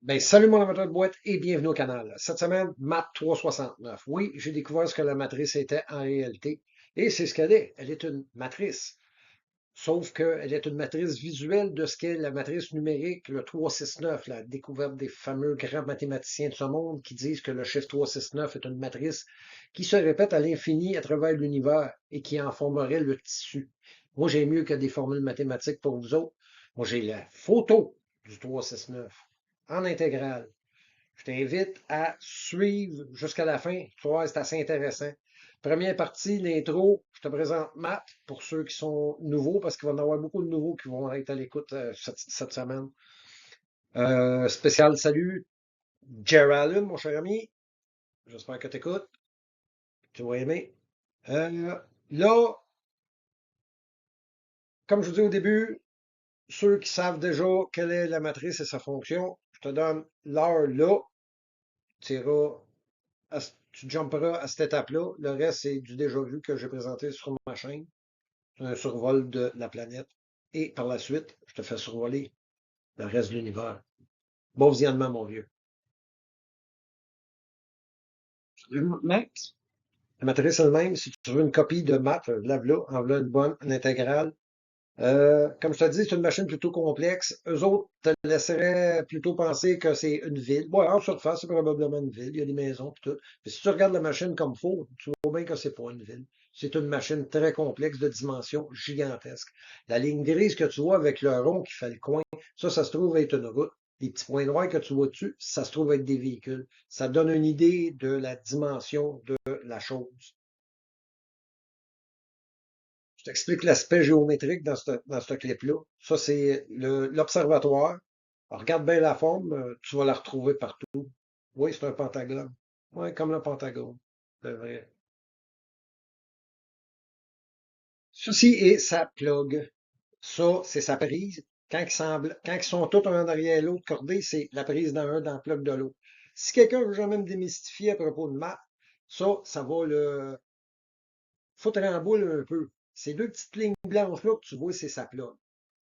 Ben, salut mon amateur de boîte et bienvenue au canal. Cette semaine, Mat 369. Oui, j'ai découvert ce que la matrice était en réalité. Et c'est ce qu'elle est. Elle est une matrice. Sauf qu'elle est une matrice visuelle de ce qu'est la matrice numérique, le 369, la découverte des fameux grands mathématiciens de ce monde qui disent que le chiffre 369 est une matrice qui se répète à l'infini à travers l'univers et qui en formerait le tissu. Moi, j'ai mieux que des formules mathématiques pour vous autres. Moi, j'ai la photo du 369 en intégrale. Je t'invite à suivre jusqu'à la fin. Tu vois, c'est assez intéressant. Première partie, l'intro. Je te présente Matt pour ceux qui sont nouveaux, parce qu'il va y en avoir beaucoup de nouveaux qui vont être à l'écoute cette semaine. Spécial salut, Geraldine, mon cher ami. J'espère que tu écoutes. Tu vas aimer. Là, comme je vous dis au début, ceux qui savent déjà quelle est la matrice et sa fonction, je te donne l'heure là. Tu iras tu jumperas à cette étape-là. Le reste, c'est du déjà vu que j'ai présenté sur ma chaîne. C'est un survol de la planète. Et par la suite, je te fais survoler le reste de l'univers. Bon visionnement, mon vieux. Max? La matrice elle-même, si tu veux une copie de maths, lave-la, en voilà une bonne, une intégrale. Comme je te dis, c'est une machine plutôt complexe. Eux autres te laisseraient plutôt penser que c'est une ville. Ouais, en surface, c'est probablement une ville. Il y a des maisons et tout. Mais si tu regardes la machine comme faut, tu vois bien que c'est pas une ville. C'est une machine très complexe de dimensions gigantesques. La ligne grise que tu vois avec le rond qui fait le coin, ça se trouve être une route. les petits points noirs que tu vois dessus, ça se trouve être des véhicules. Ça donne une idée de la dimension de la chose. Je t'explique l'aspect géométrique dans ce clip-là. Ça, c'est l'observatoire. Alors, regarde bien la forme, tu vas la retrouver partout. Oui, c'est un pentagone. Oui, comme le pentagone. C'est vrai. Ceci est sa plug. Ça, c'est sa prise. Quand ils sont tous un derrière l'autre cordés, c'est la prise d'un dans le plug de l'autre. Si quelqu'un veut jamais me démystifier à propos de maths, ça va le foutre en boule un peu. Ces deux petites lignes blanches-là que tu vois, c'est sa plug.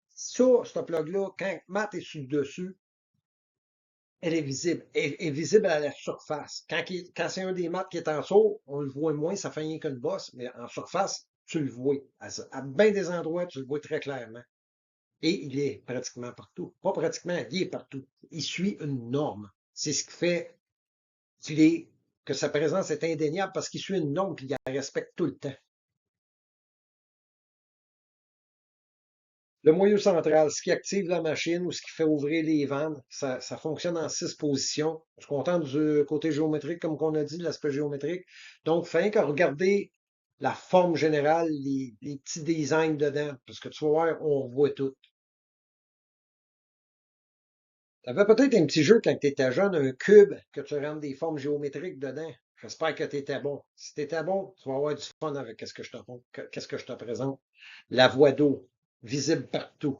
Ça, ce plug-là, quand Matt est sur le dessus, elle est visible. Elle est visible à la surface. Quand c'est un des maths qui est en dessous, on le voit moins, ça fait rien qu'une bosse, mais en surface, tu le vois. À bien des endroits, tu le vois très clairement. Et il est pratiquement partout. Pas pratiquement, il est partout. Il suit une norme. C'est ce qui fait que sa présence est indéniable parce qu'il suit une norme et il la respecte tout le temps. Le moyeu central, ce qui active la machine ou ce qui fait ouvrir les vannes, ça fonctionne en 6 positions. Je suis content du côté géométrique, comme on a dit, de l'aspect géométrique. Donc, il faut qu'à regarder la forme générale, les petits designs dedans, parce que tu vas voir, on voit tout. Tu avais peut-être un petit jeu quand tu étais jeune, un cube, que tu rentres des formes géométriques dedans. J'espère que tu étais bon. Si tu étais bon, tu vas avoir du fun avec qu'est-ce que je te présente. La voie d'eau, visible partout.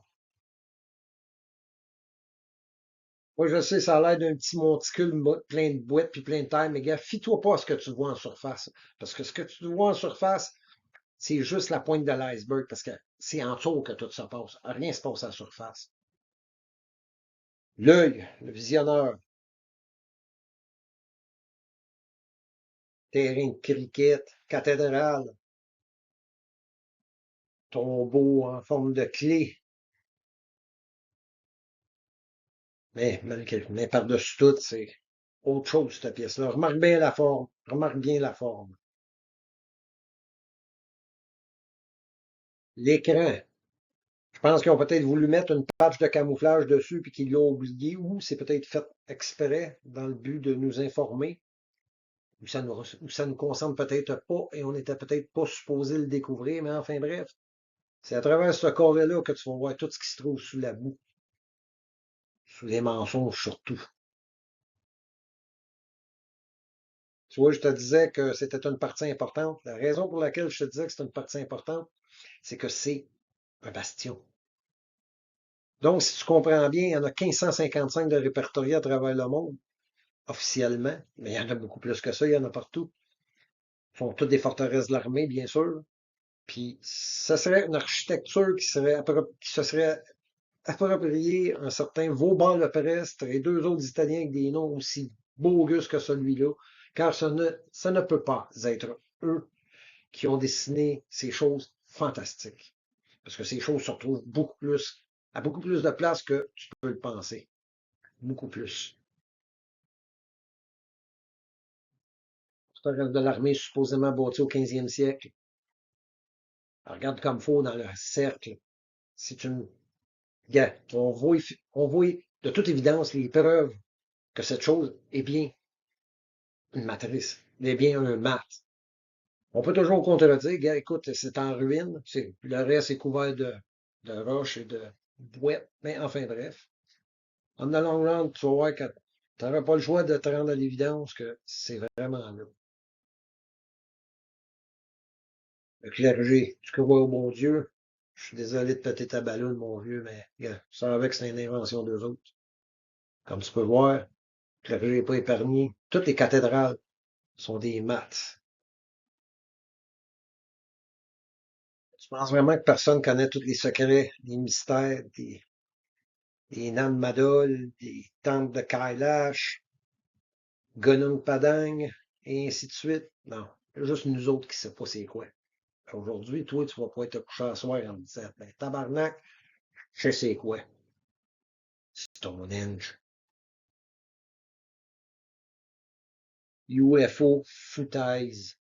Moi, je sais, ça a l'air d'un petit monticule plein de boîtes puis plein de taille, mais gars, fie-toi pas à ce que tu vois en surface. Parce que ce que tu vois en surface, c'est juste la pointe de l'iceberg, parce que c'est en dessous que tout ça passe. Rien se passe à la surface. L'œil, le visionneur, terrain de cricket, cathédrale, tombeau en forme de clé. Mais par-dessus tout, c'est autre chose, cette pièce-là. Remarque bien la forme. Remarque bien la forme. L'écran. Je pense qu'ils ont peut-être voulu mettre une patch de camouflage dessus puis qu'ils l'ont oublié, ou c'est peut-être fait exprès dans le but de nous informer, ou ça nous concerne peut-être pas et on n'était peut-être pas supposé le découvrir, mais enfin bref, c'est à travers ce carré-là que tu vas voir tout ce qui se trouve sous la boue, sous les mensonges surtout. Tu vois, je te disais que c'était une partie importante. La raison pour laquelle je te disais que c'est une partie importante, c'est que c'est un bastion. Donc, si tu comprends bien, il y en a 1555 de répertoriés à travers le monde, officiellement, mais il y en a beaucoup plus que ça, il y en a partout. Ils sont toutes des forteresses de l'armée, bien sûr. Puis, ça serait une architecture qui se serait appropriée un certain Vauban-le-Prestre et deux autres Italiens avec des noms aussi bogus que celui-là, car ça ne peut pas être eux qui ont dessiné ces choses fantastiques. Parce que ces choses se retrouvent à beaucoup plus de place que tu peux le penser. Beaucoup plus. Forteresse de l'armée supposément bâtie au 15e siècle. Alors, regarde comme faut dans le cercle. C'est une. Regarde, on voit de toute évidence les preuves que cette chose est bien une matrice, est bien un mat. On peut toujours contredire, gars, écoute, c'est en ruine, le reste est couvert de roches et de boîtes, mais enfin bref. En the long run, tu vas voir que tu n'auras pas le choix de te rendre à l'évidence que c'est vraiment là. Le clergé, tu crois au bon Dieu? Je suis désolé de péter ta ballonne, mon vieux, mais gars, ça avec c'est une invention d'eux autres. Comme tu peux voir, le clergé n'est pas épargné. Toutes les cathédrales sont des maths. Tu penses vraiment que personne connaît tous les secrets, les mystères des Nan Madol, des temples de Kailash, Gunung Padang, et ainsi de suite? Non. C'est juste nous autres qui ne savons pas c'est quoi. Aujourd'hui, toi, tu vas pas être couché à soir en me disant, ben, tabarnak, je sais c'est quoi. Stonehenge. UFO, foutaise.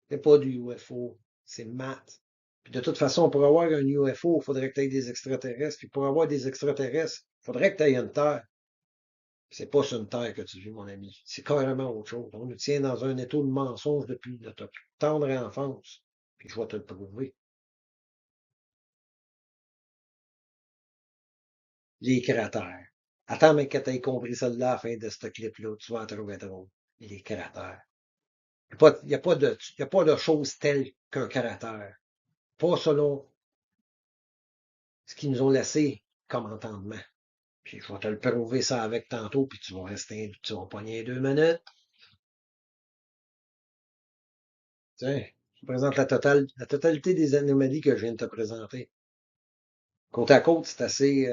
C'est pas du UFO, c'est maths. Puis de toute façon, pour avoir un UFO, il faudrait que tu aies des extraterrestres. Puis pour avoir des extraterrestres, il faudrait que tu aies une Terre. C'est pas sur une terre que tu vis, mon ami. C'est carrément autre chose. On nous tient dans un étau de mensonge depuis notre plus tendre enfance. Puis je vais te le prouver. Les cratères. Attends, mais que tu aies compris celle-là à la fin de ce clip-là, tu vas en trouver drôle. Les cratères. Il n'y a pas de chose telle qu'un cratère. Pas selon ce qu'ils nous ont laissé comme entendement. Puis je vais te le prouver ça avec tantôt, puis tu vas pogner 2 minutes. Tiens, je te présente la totalité des anomalies que je viens de te présenter. Côte à côte, c'est assez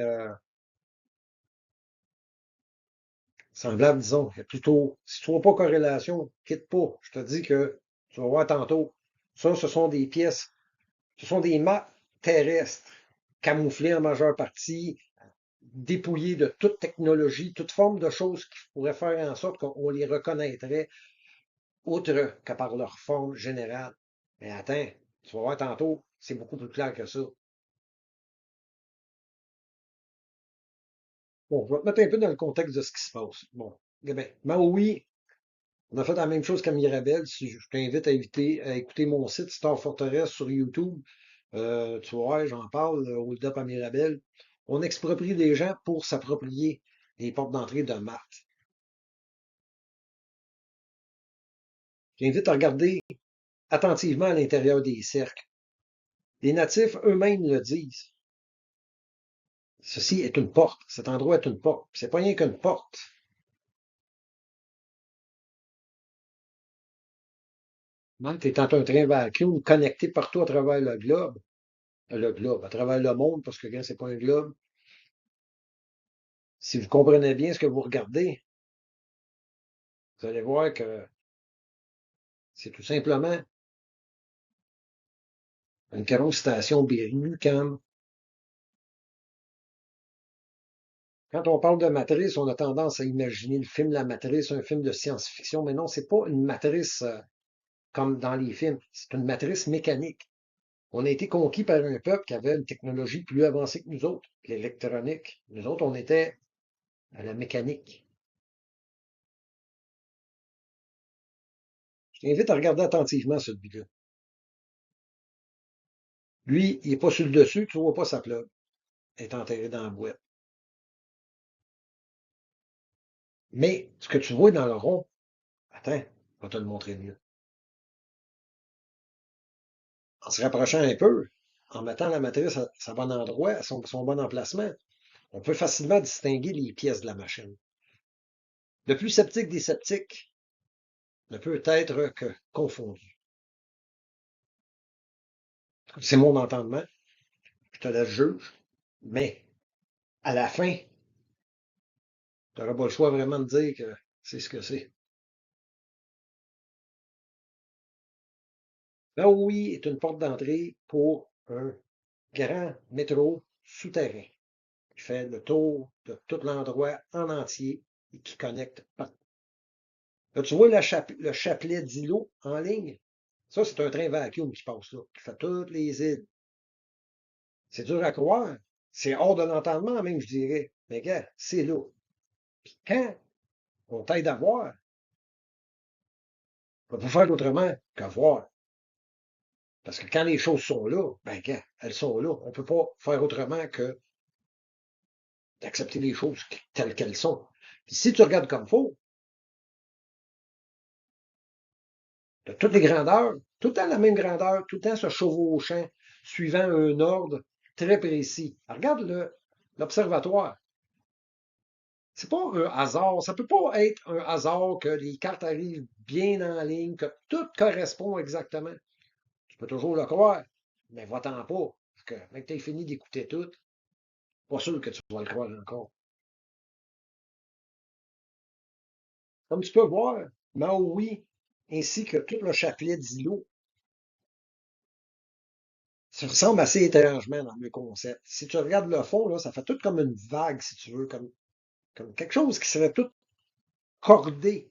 semblable, disons. Il y a plutôt, si tu ne vois pas corrélation, quitte pas. Je te dis que tu vas voir tantôt. Ça, ce sont des pièces, ce sont des maps terrestres, camouflées en majeure partie, dépouillées de toute technologie, toute forme de choses qui pourraient faire en sorte qu'on les reconnaîtrait, outre que par leur forme générale. Mais attends, tu vas voir tantôt, c'est beaucoup plus clair que ça. Bon, je vais te mettre un peu dans le contexte de ce qui se passe. Bon, eh bien, Maui, on a fait la même chose qu'à Mirabel. Si je t'invite à écouter mon site Star Fortress sur YouTube. Tu vois, j'en parle, Hold Up à Mirabel. On exproprie des gens pour s'approprier les portes d'entrée de Mars. J'invite à regarder attentivement à l'intérieur des cercles. Les natifs eux-mêmes le disent. Ceci est une porte. Cet endroit est une porte. C'est pas rien qu'une porte. Tu es dans un train vacuum connecté partout à travers le globe, à travers le monde, parce que quand c'est pas un globe, si vous comprenez bien ce que vous regardez, vous allez voir que c'est tout simplement une grosse station BRU quand on parle de matrice, on a tendance à imaginer le film La Matrice, un film de science-fiction, mais non, c'est pas une matrice comme dans les films, c'est une matrice mécanique. On a été conquis par un peuple qui avait une technologie plus avancée que nous autres, l'électronique. Nous autres, on était à la mécanique. Je t'invite à regarder attentivement celui-là. Lui, il n'est pas sur le dessus, tu ne vois pas sa plug. Elle est enterrée dans la boîte. Mais ce que tu vois dans le rond, attends, je vais te le montrer mieux. En se rapprochant un peu, en mettant la matrice à son bon endroit, à son bon emplacement, on peut facilement distinguer les pièces de la machine. Le plus sceptique des sceptiques ne peut être que confondu. C'est mon entendement, je te laisse juge, mais à la fin, tu n'auras pas le choix vraiment de dire que c'est ce que c'est. Là, oui, est une porte d'entrée pour un grand métro souterrain qui fait le tour de tout l'endroit en entier et qui connecte partout. Là, tu vois le chapelet d'îlots en ligne? Ça, c'est un train vacuum qui passe là, qui fait toutes les îles. C'est dur à croire. C'est hors de l'entendement, même, je dirais. Mais gars, c'est là. Puis quand on t'aide à voir, on peut pas faire autrement que voir. Parce que quand les choses sont là, ben gars, elles sont là. On peut pas faire autrement que d'accepter les choses telles qu'elles sont. Puis si tu regardes comme faut, de toutes les grandeurs, tout le temps la même grandeur, tout le temps se chevauchant, suivant un ordre très précis. Alors, regarde l'observatoire. C'est pas un hasard. Ça peut pas être un hasard que les cartes arrivent bien en ligne, que tout correspond exactement. Tu peux toujours le croire, mais va-t'en pas. Parce que même que tu aies fini d'écouter tout, pas sûr que tu vas le croire encore. Comme tu peux voir, Maui, ainsi que tout le chapelet d'îlots, ça ressemble assez étrangement dans le concept. Si tu regardes le fond, là, ça fait tout comme une vague, si tu veux, comme quelque chose qui serait tout cordé.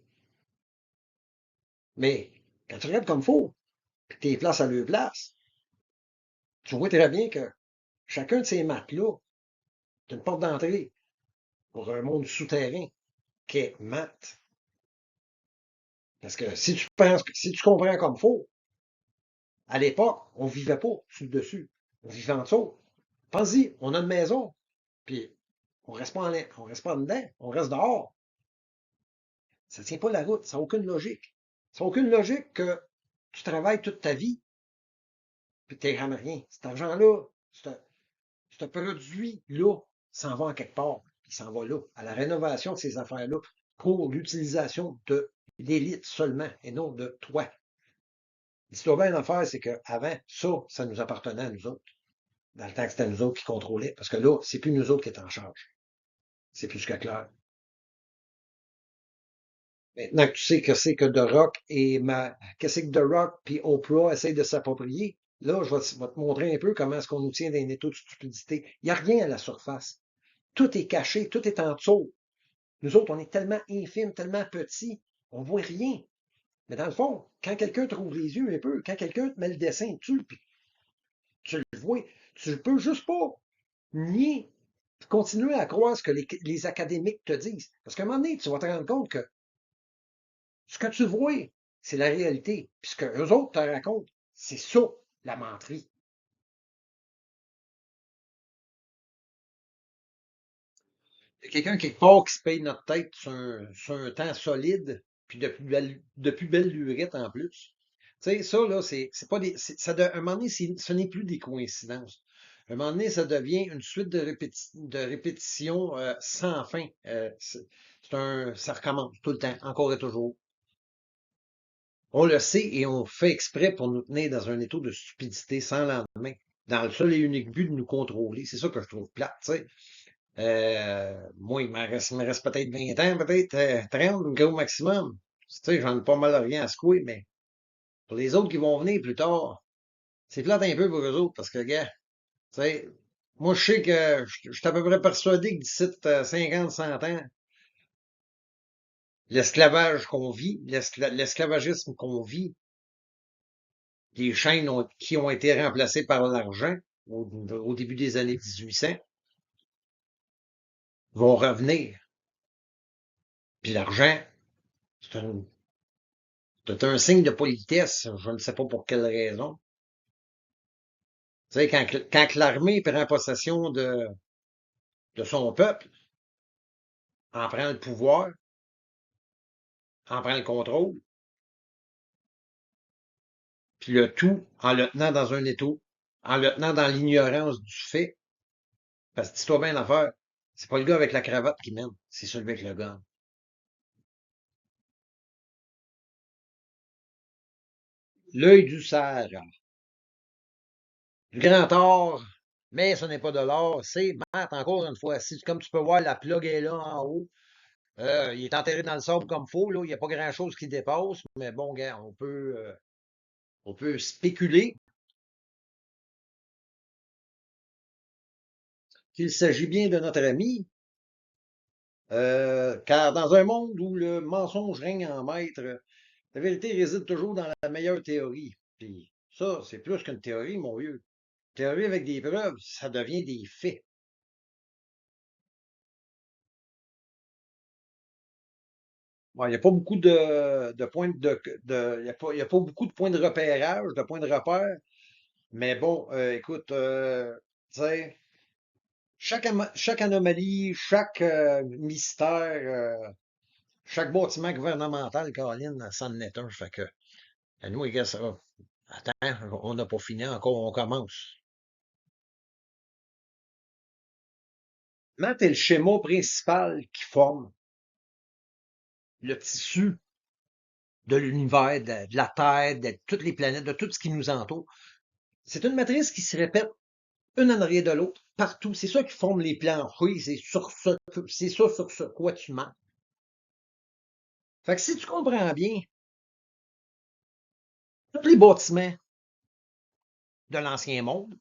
Mais quand tu regardes comme faut, puis que tu les places à leur place, tu vois très bien que chacun de ces maps-là, c'est une porte d'entrée pour un monde souterrain. qu'est maths. Parce que si tu comprends comme faut, à l'époque, on vivait pas sur le dessus. On vivait en dessous. Pense-y, on a une maison, puis on reste pas dedans, on reste dehors. Ça tient pas la route, ça n'a aucune logique. Ça n'a aucune logique que tu travailles toute ta vie, puis tu n'aies rien. Cet argent-là, ce produit-là s'en va en quelque part, il s'en va là, à la rénovation de ces affaires-là, pour l'utilisation de l'élite seulement, et non de toi. L'histoire bien l'affaire, c'est qu'avant, ça nous appartenait à nous autres, dans le temps que c'était nous autres qui contrôlaient, parce que là, c'est plus nous autres qui est en charge. C'est plus que clair. Maintenant que tu sais que c'est que The Rock qu'est-ce que The Rock puis Oprah essayent de s'approprier, là, je vais te montrer un peu comment est-ce qu'on nous tient dans un état de stupidité. Il n'y a rien à la surface. Tout est caché, tout est en dessous. Nous autres, on est tellement infimes, tellement petits, on voit rien. Mais dans le fond, quand quelqu'un te rouvre les yeux un peu, quand quelqu'un te met le dessin dessus, puis tu le vois, tu peux juste pas nier, continuer à croire ce que les académiques te disent. Parce qu'à un moment donné, tu vas te rendre compte que ce que tu vois, c'est la réalité. Puis ce que eux autres te racontent, c'est ça, la menterie. Il y a quelqu'un quelque part qui se paye notre tête sur un temps solide, puis depuis belle lurette en plus. Tu sais, ça, là, c'est pas à un moment donné, ce n'est plus des coïncidences. À un moment donné, ça devient une suite de répétitions sans fin. Ça recommence tout le temps, encore et toujours. On le sait et on fait exprès pour nous tenir dans un état de stupidité sans lendemain, dans le seul et unique but de nous contrôler. C'est ça que je trouve plate, tu sais. Moi, il me reste peut-être 20 ans, peut-être 30, gros maximum. Tu sais, j'en ai pas mal rien à secouer, mais pour les autres qui vont venir plus tard, c'est plate un peu pour eux autres, parce que, gars, tu sais, moi, je sais que je suis à peu près persuadé que d'ici 50, 100 ans, l'esclavage qu'on vit, l'esclavagisme qu'on vit, les chaînes qui ont été remplacées par l'argent au début des années 1800 vont revenir. Puis l'argent, c'est un signe de politesse, je ne sais pas pour quelle raison. Tu sais, quand l'armée prend possession de son peuple, en prend le pouvoir, en prend le contrôle, puis le tout en le tenant dans un étau, en le tenant dans l'ignorance du fait, parce que dis-toi bien l'affaire, c'est pas le gars avec la cravate qui mène, c'est celui avec le gun. L'œil du cerf, du grand or, mais ce n'est pas de l'or, c'est Matt, encore une fois. Comme tu peux voir, la plug est là en haut. Il est enterré dans le sable comme faux, là. Il n'y a pas grand-chose qui dépasse, mais bon, gars, on peut spéculer qu'il s'agit bien de notre ami, car dans un monde où le mensonge règne en maître, la vérité réside toujours dans la meilleure théorie. Puis ça, c'est plus qu'une théorie, mon vieux. Théorie avec des preuves, ça devient des faits. Bon, il n'y a pas beaucoup de points il y a pas beaucoup de points de repérage, de points de repère, mais bon, écoute, tu sais, chaque anomalie, chaque mystère, chaque bâtiment gouvernemental, Caroline, ça en est un. Fait que, nous, les gars, ça va. Attends, on n'a pas fini encore, on commence. Math est le schéma principal qui forme le tissu de l'univers, de la Terre, de toutes les planètes, de tout ce qui nous entoure. C'est une matrice qui se répète une en arrière de l'autre, partout. C'est ça qui forme les planchers, c'est ça sur ce quoi tu mens. Fait que si tu comprends bien, tous les bâtiments de l'ancien monde,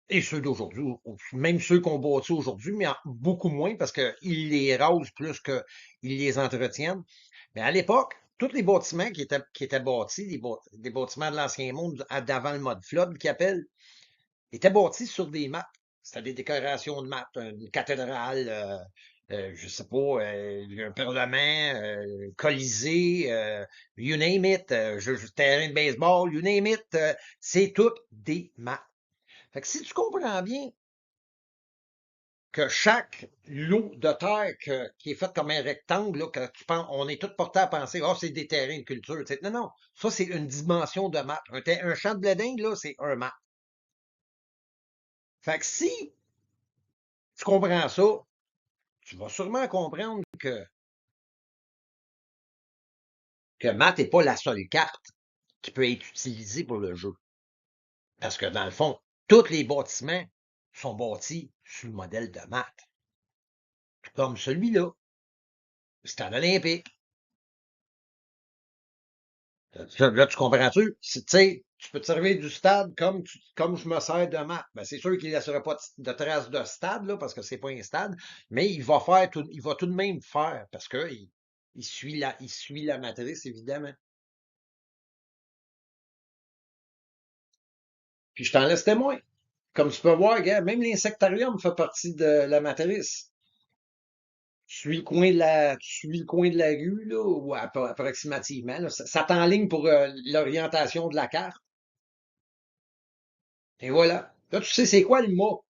et ceux d'aujourd'hui, même ceux qu'on bâtit aujourd'hui, mais beaucoup moins parce qu'ils les rasent plus qu'ils les entretiennent. Mais à l'époque, tous les bâtiments qui étaient bâtis, des bâtiments de l'ancien monde d'avant le mode flood, qu'ils appellent, étaient bâtis sur des maps. C'était des décorations de maps, une cathédrale, je sais pas, un parlement, Colisée, you name it, terrain de baseball, you name it, c'est toutes des maths. Fait que si tu comprends bien que chaque lot de terre qui est fait comme un rectangle, là, que tu penses, on est tous portés à penser, oh, c'est des terrains de culture. Tu sais. Non, non, ça, c'est une dimension de maths. Un champ de blé d'Inde, là, c'est un maths. Fait que si tu comprends ça, tu vas sûrement comprendre que maths n'est pas la seule carte qui peut être utilisée pour le jeu. Parce que dans le fond, tous les bâtiments sont bâtis sur le modèle de maths. Comme celui-là, le stade olympique. Là, tu comprends-tu? Tu sais, tu peux te servir du stade comme je me sers de maths. Ben, c'est sûr qu'il ne laissera pas de traces de stade, là, parce que c'est pas un stade, mais il va tout de même faire, parce il suit la matrice, évidemment. Puis je t'en laisse témoin. Comme tu peux voir, gars, même l'insectarium fait partie de la matrice. Tu suis le coin de la rue, là, ou approximativement, là. Ça t'enligne pour l'orientation de la carte. Et voilà. Là, tu sais c'est quoi le mot.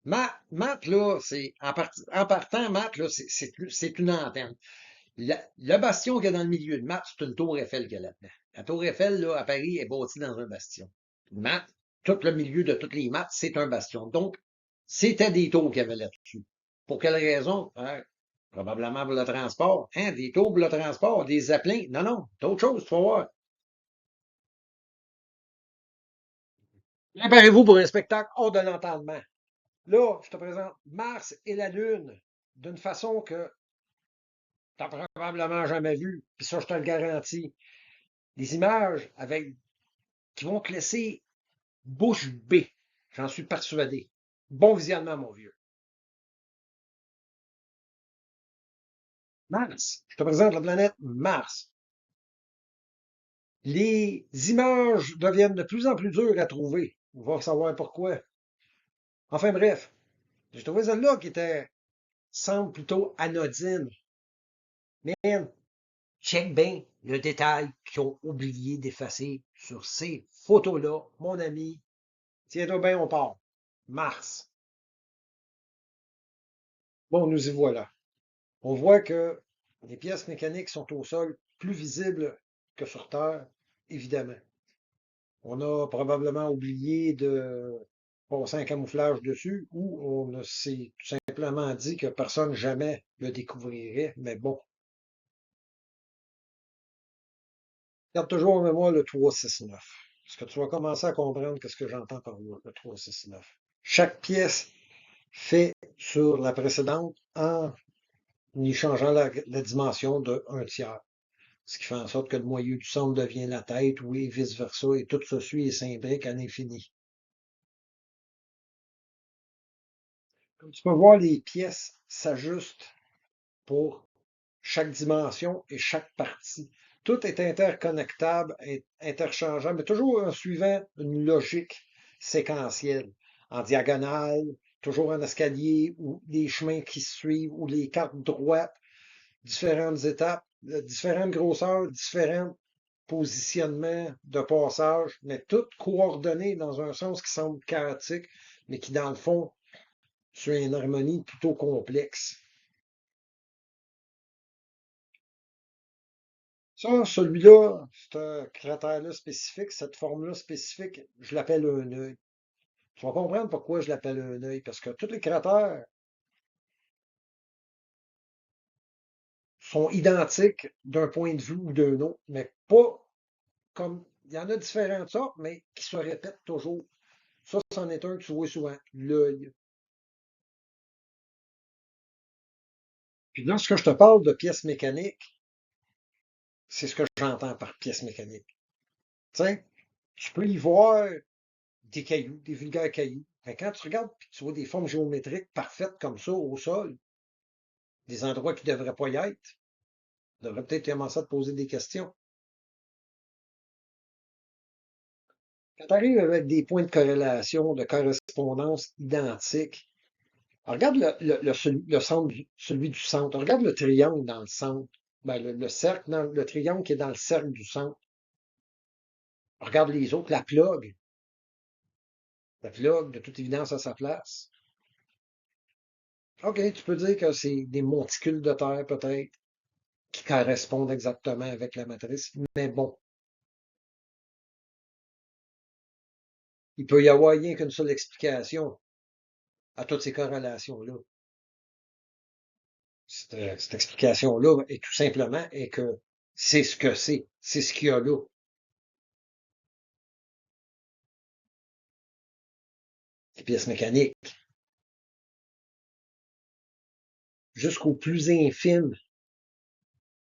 Math, là, en partant, math, là, c'est une antenne. Le bastion qu'il y a dans le milieu de math, c'est une tour Eiffel qu'il y a là-dedans. La tour Eiffel, là, à Paris, est bâtie dans un bastion. Math, tout le milieu de toutes les maths, c'est un bastion. Donc, c'était des tours qu'il y avait là-dessus. Pour quelle raison? Hein? Probablement pour le transport. Hein? Des tours pour le transport, des zeppelins. Non, non, d'autres choses, tu vas voir. Préparez-vous pour un spectacle hors de l'entendement. Là, je te présente Mars et la Lune d'une façon que tu n'as probablement jamais vue. Puis ça, je te le garantis. Des images qui vont te laisser bouche bée. J'en suis persuadé. Bon visionnement, mon vieux. Mars. Je te présente la planète Mars. Les images deviennent de plus en plus dures à trouver. On va savoir pourquoi. Enfin bref, j'ai trouvé celle-là qui semble plutôt anodine. Mais check bien le détail qu'ils ont oublié d'effacer sur ces photos-là, mon ami. Tiens-toi bien, on part. Mars. Bon, nous y voilà. On voit que les pièces mécaniques sont au sol, plus visibles que sur Terre, évidemment. On a probablement oublié de passer un camouflage dessus ou on s'est tout simplement dit que personne jamais le découvrirait. Mais bon, garde toujours en mémoire le 369. Parce que tu vas commencer à comprendre ce que j'entends par là, le 369. Chaque pièce fait sur la précédente en y changeant la dimension de 1/3. Ce qui fait en sorte que le moyeu du centre devient la tête, oui, vice-versa, et tout se suit et s'imbrique à l'infini. Comme tu peux voir, les pièces s'ajustent pour chaque dimension et chaque partie. Tout est interconnectable, interchangeable, mais toujours en suivant une logique séquentielle, en diagonale, toujours en escalier, ou les chemins qui se suivent, ou les cartes droites, différentes étapes, différentes grosseurs, différents positionnements de passage, mais toutes coordonnées dans un sens qui semble chaotique, mais qui, dans le fond, suit une harmonie plutôt complexe. Ça, celui-là, ce cratère-là spécifique, cette forme-là spécifique, je l'appelle un œil. Tu vas comprendre pourquoi je l'appelle un œil, parce que tous les cratères sont identiques d'un point de vue ou d'un autre, mais pas comme. Il y en a différentes sortes, mais qui se répètent toujours. Ça, c'en est un que tu vois souvent, l'œil. Puis lorsque je te parle de pièces mécaniques, c'est ce que j'entends par pièces mécaniques. Tu sais, tu peux y voir des cailloux, des vulgaires cailloux. Mais quand tu regardes et tu vois des formes géométriques parfaites comme ça au sol, des endroits qui ne devraient pas y être, tu devrais peut-être commencer à te poser des questions. Quand tu arrives avec des points de corrélation, de correspondance identiques, Regarde le centre, celui du centre. Regarde le triangle dans le centre. Ben, le cercle, le triangle qui est dans le cercle du centre. Regarde les autres, la plug. La plug, de toute évidence, à sa place. OK, tu peux dire que c'est des monticules de terre, peut-être, qui correspondent exactement avec la matrice. Mais bon, il peut y avoir rien qu'une seule explication à toutes ces corrélations-là. Cette explication-là est tout simplement est que c'est ce que c'est ce qu'il y a là. Les pièces mécaniques, jusqu'aux plus infimes,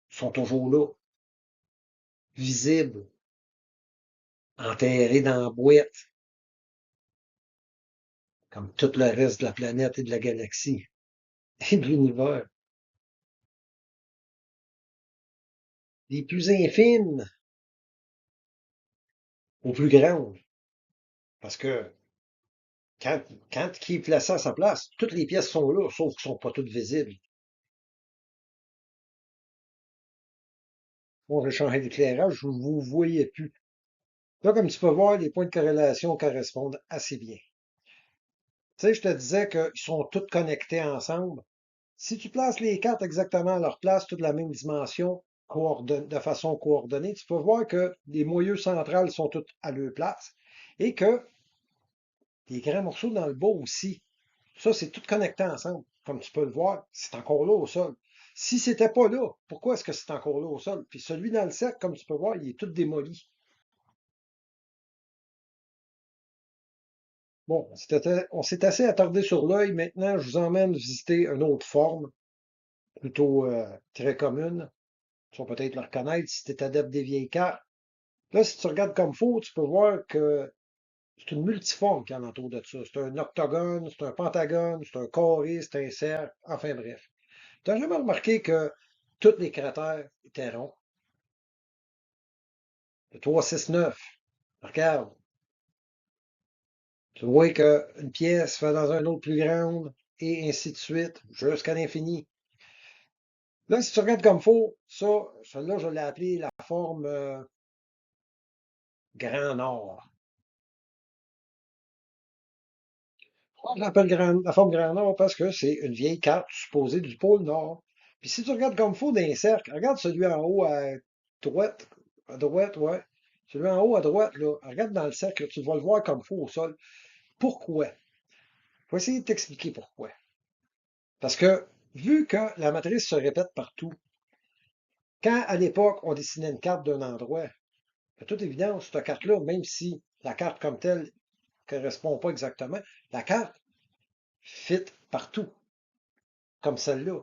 sont toujours là, visibles, enterrées dans la boîte, comme tout le reste de la planète et de la galaxie et de l'univers. Les plus infimes aux plus grandes. Parce que quand, quand il est placé à sa place, toutes les pièces sont là, sauf qu'elles ne sont pas toutes visibles. Bon, j'ai changé d'éclairage, vous ne voyez plus. Là, comme tu peux voir, les points de corrélation correspondent assez bien. Tu sais, je te disais qu'ils sont tous connectés ensemble. Si tu places les cartes exactement à leur place, toutes la même dimension, de façon coordonnée, tu peux voir que les moyeux centrales sont toutes à leur place et que les grands morceaux dans le bas aussi. Ça, c'est tout connecté ensemble. Comme tu peux le voir, c'est encore là au sol. Si c'était pas là, pourquoi est-ce que c'est encore là au sol? Puis celui dans le cercle, comme tu peux voir, il est tout démoli. Bon, on s'est assez attardé sur l'œil. Maintenant, je vous emmène visiter une autre forme, plutôt très commune. Tu vas peut-être le reconnaître si tu es adepte des vieilles cartes. Là, si tu regardes comme faut, tu peux voir que c'est une multiforme qui entoure de ça. C'est un octogone, c'est un pentagone, c'est un carré, c'est un cercle, enfin bref. Tu n'as jamais remarqué que tous les cratères étaient ronds? Le 3, 6, 9. Regarde, tu vois qu'une pièce va dans une autre plus grande, et ainsi de suite, jusqu'à l'infini. Là, si tu regardes comme faut, ça, celle-là, je l'ai appelé la forme Grand Nord. Pourquoi je l'appelle la forme Grand Nord? Parce que c'est une vieille carte supposée du pôle Nord. Puis si tu regardes comme faut d'un cercle, regarde celui en haut droite, à droite, ouais. Celui en haut à droite, là, regarde dans le cercle, tu vas le voir comme faut au sol. Pourquoi? Je vais essayer de t'expliquer pourquoi. Parce que, vu que la matrice se répète partout, quand à l'époque on dessinait une carte d'un endroit, de toute évidence, cette carte-là, même si la carte comme telle ne correspond pas exactement, la carte fit partout, comme celle-là.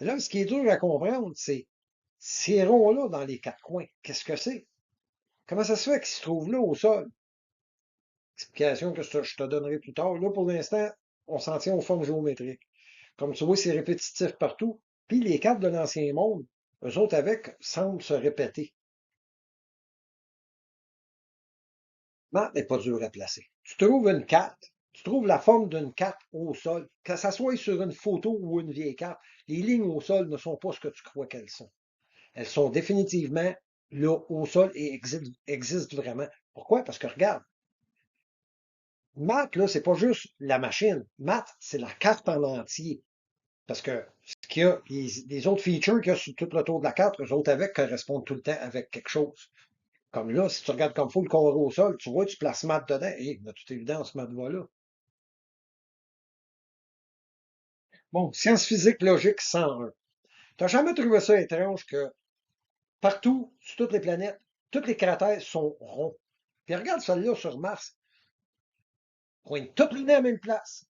Et là, ce qui est dur à comprendre, c'est ces ronds-là dans les quatre coins. Qu'est-ce que c'est? Comment ça se fait qu'ils se trouvent là au sol? Explication que je te donnerai plus tard. Là, pour l'instant, on s'en tient aux formes géométriques. Comme tu vois, c'est répétitif partout. Puis les cartes de l'Ancien Monde, eux autres avec, semblent se répéter. Map n'est pas dur à placer. Tu trouves une carte, tu trouves la forme d'une carte au sol, que ça soit sur une photo ou une vieille carte, les lignes au sol ne sont pas ce que tu crois qu'elles sont. Elles sont définitivement là au sol et existent vraiment. Pourquoi? Parce que regarde, Math, là, c'est pas juste la machine. Math, c'est la carte en entier. Parce que ce qu'il y a, les autres features qu'il y a sur tout le tour de la carte, eux autres avec correspondent tout le temps avec quelque chose. Comme là, si tu regardes comme faut le carré au sol, tu vois, tu places maths dedans. Et de toute évidence, maths va là. Bon, sciences physiques logique 101. T'as jamais trouvé ça étrange que partout, sur toutes les planètes, tous les cratères sont ronds. Puis regarde celle-là sur Mars, pointe toutes les à la même place.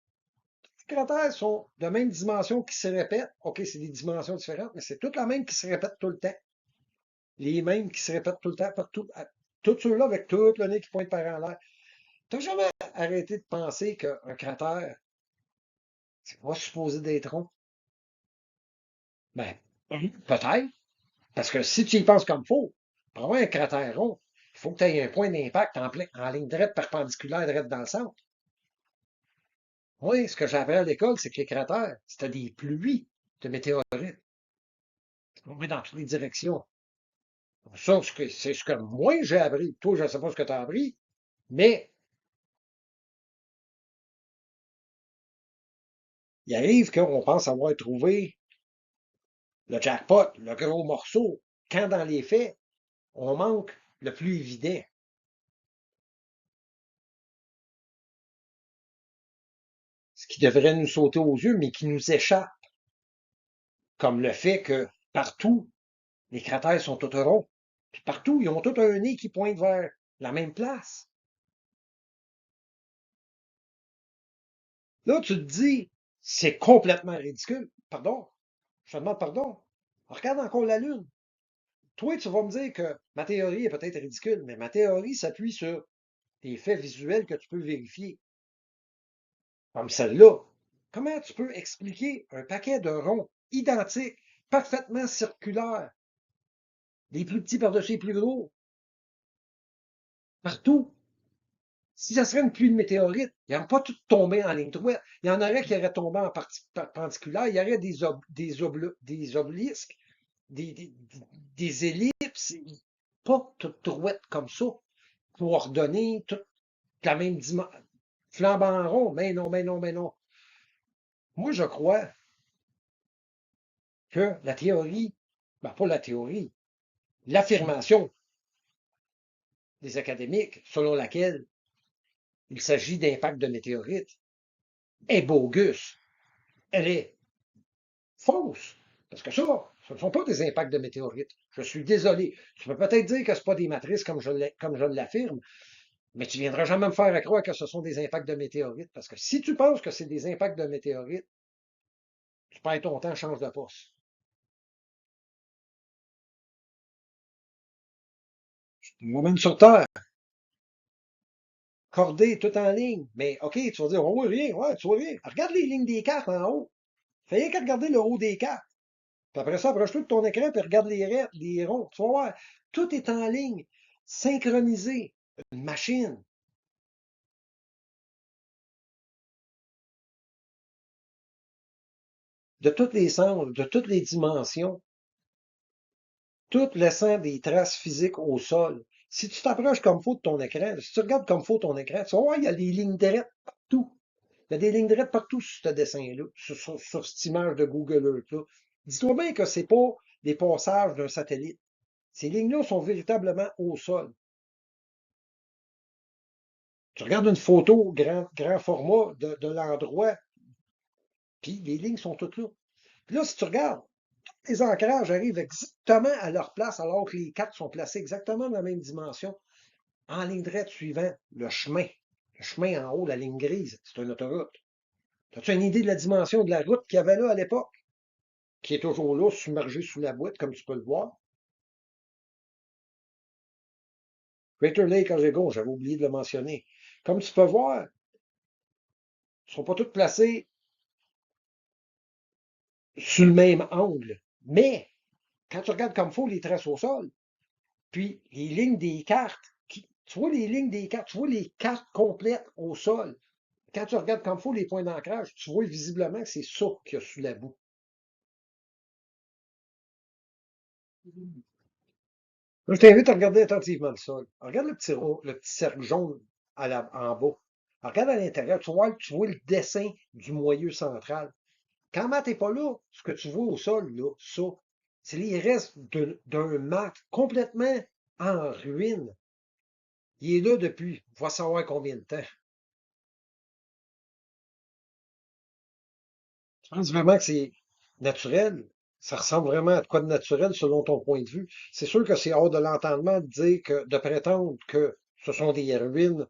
Les cratères sont de même dimension qui se répètent. OK, c'est des dimensions différentes, mais c'est toutes la même qui se répètent tout le temps. Les mêmes qui se répètent tout le temps partout. Tous ceux-là avec tout le nez qui pointe par en l'air. T'as jamais arrêté de penser qu'un cratère, c'est pas supposé d'être rond? Ben, peut-être. Parce que si tu y penses comme il faut, pour avoir un cratère rond, il faut que tu aies un point d'impact en ligne droite perpendiculaire droite dans le centre. Oui, ce que j'ai appris à l'école, c'est que les cratères, c'était des pluies de météorites tombées dans toutes les directions. Ça, c'est ce que moi j'ai appris. Toi, je ne sais pas ce que tu as appris, mais il arrive qu'on pense avoir trouvé le jackpot, le gros morceau, quand dans les faits, on manque le plus évident, ce qui devrait nous sauter aux yeux, mais qui nous échappe, comme le fait que partout, les cratères sont tous ronds. Puis partout, ils ont tous un nez qui pointe vers la même place. Là, tu te dis, c'est complètement ridicule. Pardon? Je te demande pardon. Regarde encore la Lune. Toi, tu vas me dire que ma théorie est peut-être ridicule, mais ma théorie s'appuie sur des faits visuels que tu peux vérifier, comme celle-là. Comment tu peux expliquer un paquet de ronds identiques, parfaitement circulaires, les plus petits par-dessus les plus gros, partout? Si ça serait une pluie de météorites, ils n'auraient pas tout tombé en ligne droite. Il y en aurait qui auraient tombé en partie perpendiculaire. Il y aurait des obelisques, des ellipses, pas toutes droites comme ça, coordonnées, toutes la même dimension, flambant rond. Mais non, mais non, mais non. Moi, je crois que la théorie, ben pas la théorie, l'affirmation des académiques selon laquelle il s'agit d'impact de météorites est bogus. Elle est fausse. Parce que ça, ce ne sont pas des impacts de météorites. Je suis désolé. Tu peux peut-être dire que ce pas des matrices comme je l'affirme, mais tu ne viendras jamais me faire croire que ce sont des impacts de météorites. Parce que si tu penses que c'est des impacts de météorites, tu perds ton temps, change de poste. Tu m'emmènes sur Terre, cordé, tout en ligne. Mais OK, tu vas dire, on voit rien. Ouais, tu vois rien. Regarde les lignes des cartes en haut. Fais rien qu'à regarder le haut des cartes. Puis après ça, approche-toi de ton écran et regarde les ronds. Tu vas voir, tout est en ligne, synchronisé. Une machine. De tous les sens, de toutes les dimensions, tout laissant des traces physiques au sol. Si tu t'approches comme faut de ton écran, si tu regardes comme faut ton écran, tu vas voir, il y a des lignes droites partout. Il y a des lignes droites partout sur ce dessin-là, sur cette image de Google Earth-là. Dis-toi bien que c'est pas des passages d'un satellite. Ces lignes-là sont véritablement au sol. Tu regardes une photo grand format de l'endroit, puis les lignes sont toutes là. Puis là, si tu regardes, les ancrages arrivent exactement à leur place alors que les cartes sont placées exactement dans la même dimension, en ligne droite suivant le chemin. Le chemin en haut, la ligne grise, c'est une autoroute. As-tu une idée de la dimension de la route qu'il y avait là à l'époque? Qui est toujours là, submergée sous la boîte, comme tu peux le voir. Greater Lake Oswego, j'avais oublié de le mentionner. Comme tu peux voir, ils ne sont pas toutes placées sur le même angle. Mais, quand tu regardes comme il faut les traces au sol, puis les lignes des cartes, tu vois les lignes des cartes, tu vois les cartes complètes au sol. Quand tu regardes comme il faut les points d'ancrage, tu vois visiblement que c'est ça qu'il y a sous la boue. Je t'invite à regarder attentivement le sol. Regarde le petit cercle jaune en bas. Regarde à l'intérieur, tu vois le dessin du moyeu central. Quand Matt n'est pas là, ce que tu vois au sol, là, ça, c'est les restes d'un Matt complètement en ruine. Il est là depuis, on va savoir combien de temps. Tu penses vraiment que c'est naturel? Ça ressemble vraiment à quoi de naturel selon ton point de vue? C'est sûr que c'est hors de l'entendement de dire que, de prétendre que ce sont des ruines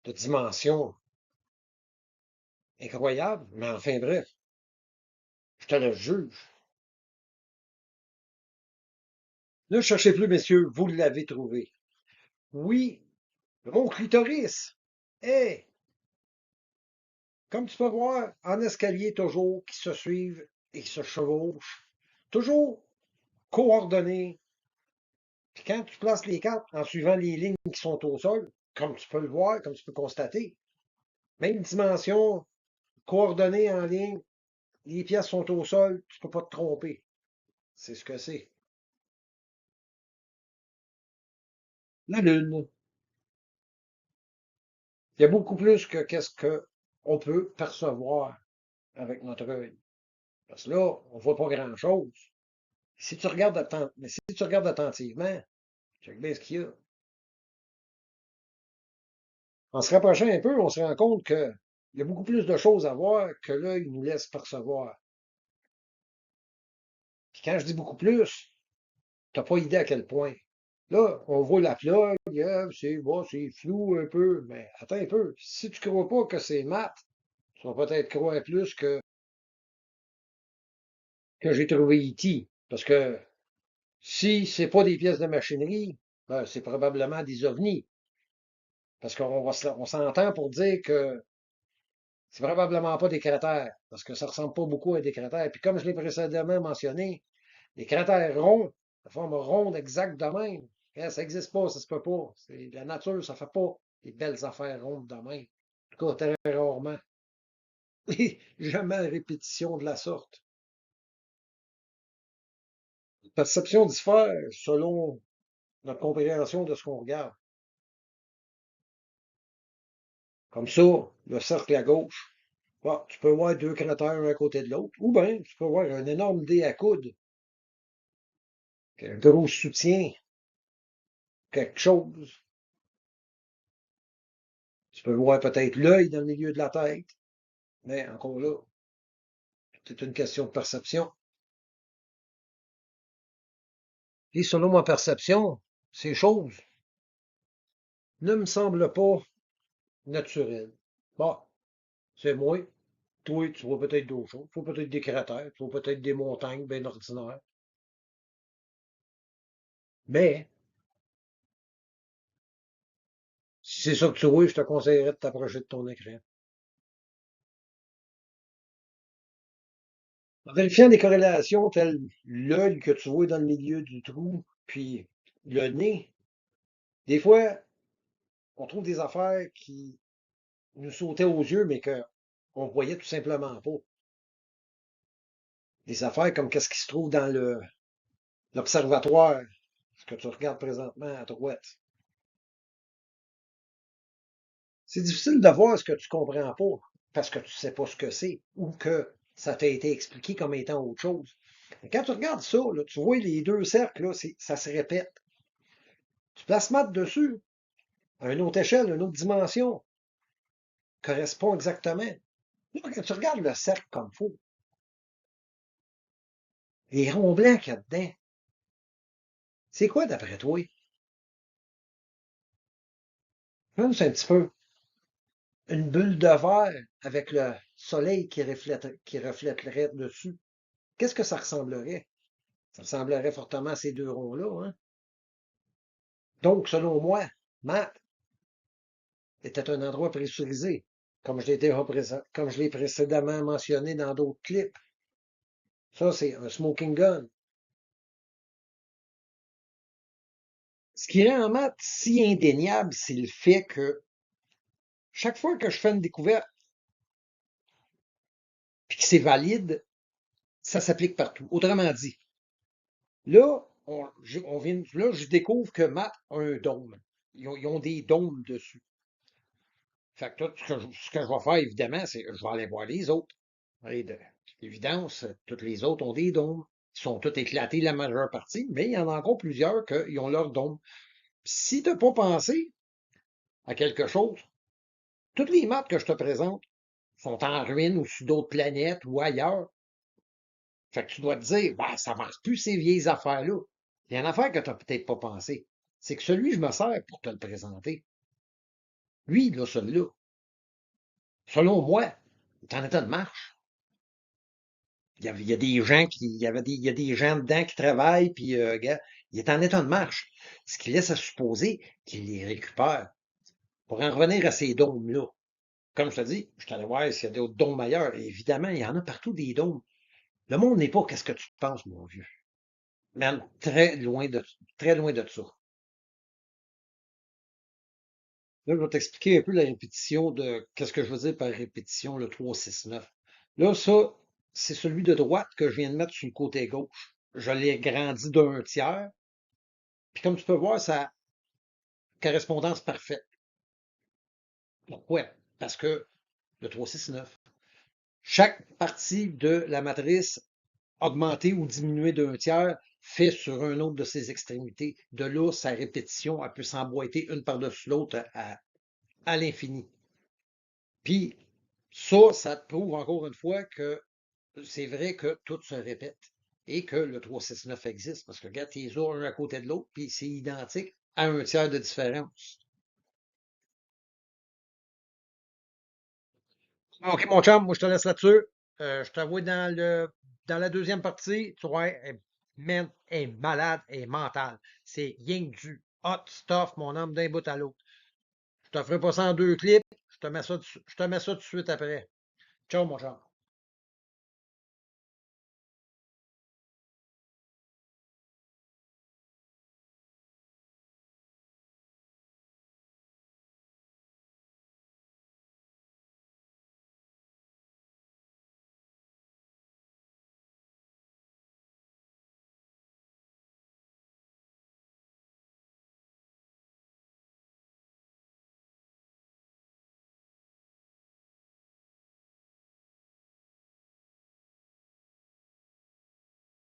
de dimension incroyable, mais enfin bref, je te le juge. Ne cherchez plus, messieurs, vous l'avez trouvé. Oui, le mot clitoris. Eh, comme tu peux voir, en escalier toujours, qui se suivent et qui se chevauchent, toujours coordonnés. Puis quand tu places les cartes en suivant les lignes qui sont au sol, comme tu peux le voir, comme tu peux constater, même dimension, coordonnées en ligne, les pièces sont au sol, tu peux pas te tromper. C'est ce que c'est. La Lune. Il y a beaucoup plus que qu'est-ce qu'on peut percevoir avec notre œil. Parce que là, on voit pas grand-chose. Mais si tu regardes attentivement, check bien ce qu'il y a. En se rapprochant un peu, on se rend compte qu'il y a beaucoup plus de choses à voir que l'œil nous laisse percevoir. Puis quand je dis beaucoup plus, t'as pas idée à quel point. Là, on voit la plug, c'est bon, c'est flou un peu, mais attends un peu. Si tu crois pas que c'est mat, tu vas peut-être croire plus que j'ai trouvé E.T. Parce que si c'est pas des pièces de machinerie, ben, c'est probablement des ovnis. Parce on s'entend pour dire que c'est probablement pas des cratères, parce que ça ressemble pas beaucoup à des cratères. Puis comme je l'ai précédemment mentionné, les cratères ronds, la forme ronde exacte de même, ça n'existe pas, ça se peut pas. La nature, ça fait pas des belles affaires rondes de même. En tout cas, très rarement. Et jamais à répétition de la sorte. La perception diffère selon notre compréhension de ce qu'on regarde. Comme ça, le cercle à gauche, bon, tu peux voir deux cratères un à côté de l'autre, ou bien tu peux voir un énorme dé à coude, un gros soutien, quelque chose. Tu peux voir peut-être l'œil dans le milieu de la tête, mais encore là, c'est une question de perception. Et selon ma perception, ces choses ne me semblent pas naturelles. Bon, c'est moi. Toi, tu vois peut-être d'autres choses. Tu vois peut-être des cratères, tu vois peut-être des montagnes bien ordinaires. Mais, si c'est ça que tu vois, je te conseillerais de t'approcher de ton écran. En vérifiant des corrélations telles l'œil que tu vois dans le milieu du trou, puis le nez, des fois, on trouve des affaires qui nous sautaient aux yeux, mais qu'on voyait tout simplement pas. Des affaires comme qu'est-ce qui se trouve dans l'observatoire, ce que tu regardes présentement à droite. C'est difficile de voir ce que tu comprends pas parce que tu sais pas ce que c'est ou que ça t'a été expliqué comme étant autre chose. Mais quand tu regardes ça, là, tu vois les deux cercles, là, ça se répète. Tu places mat dessus, à une autre échelle, une autre dimension, correspond exactement. Là, quand tu regardes le cercle comme il faut, les ronds blancs qu'il y a dedans, c'est quoi d'après toi? Pense un petit peu. Une bulle de verre avec le soleil qui reflèterait dessus. Qu'est-ce que ça ressemblerait? Ça ressemblerait fortement à ces deux ronds-là, hein? Donc, selon moi, Matt était un endroit pressurisé, comme je l'ai précédemment mentionné dans d'autres clips. Ça, c'est un smoking gun. Ce qui rend Matt si indéniable, c'est le fait que chaque fois que je fais une découverte puis que c'est valide, ça s'applique partout. Autrement dit, là, là, je découvre que Matt a un dôme. Ils ont des dômes dessus. Fait que là, ce que je vais faire, évidemment, c'est je vais aller voir les autres. Et de l'évidence, toutes les autres ont des dômes. Ils sont tous éclatés la majeure partie, mais il y en a encore plusieurs qui ont leur dôme. Puis si tu n'as pas pensé à quelque chose, toutes les maps que je te présente sont en ruine ou sur d'autres planètes ou ailleurs. Fait que tu dois te dire, ben, ça marche plus ces vieilles affaires-là. Il y a une affaire que tu n'as peut-être pas pensé. C'est que celui que je me sers pour te le présenter, lui, là, celui-là, selon moi, il est en état de marche. Il y a des gens il y a des gens dedans qui travaillent, puis gars, il est en état de marche. Ce qui laisse à supposer qu'il les récupère. Pour en revenir à ces dômes-là. Comme je te dis, je suis allé voir s'il y a d'autres dômes ailleurs. Et évidemment, il y en a partout des dômes. Le monde n'est pas qu'est-ce que tu penses, mon vieux. Même très loin de ça. Là, je vais t'expliquer un peu la répétition de qu'est-ce que je veux dire par répétition, le 3, 6, 9. Là, ça, c'est celui de droite que je viens de mettre sur le côté gauche. Je l'ai grandi d'un tiers. Puis comme tu peux voir, ça a correspondance parfaite. Pourquoi? Parce que le 3, 6, 9. Chaque partie de la matrice augmentée ou diminuée d'un tiers fait sur un autre de ses extrémités. De là, sa répétition, elle peut s'emboîter une par-dessus l'autre à l'infini. Puis ça te prouve encore une fois que c'est vrai que tout se répète et que le 3, 6, 9 existe parce que regarde, tu les as un à côté de l'autre, puis c'est identique à un tiers de différence. OK, mon chum, moi je te laisse là-dessus. Je te vois dans la deuxième partie. Tu vois, man, elle est malade, elle est mentale. C'est rien que du hot stuff, mon homme, d'un bout à l'autre. Je te ferai pas ça en deux clips. Je te mets ça, je te mets ça tout de suite après. Ciao, mon chum.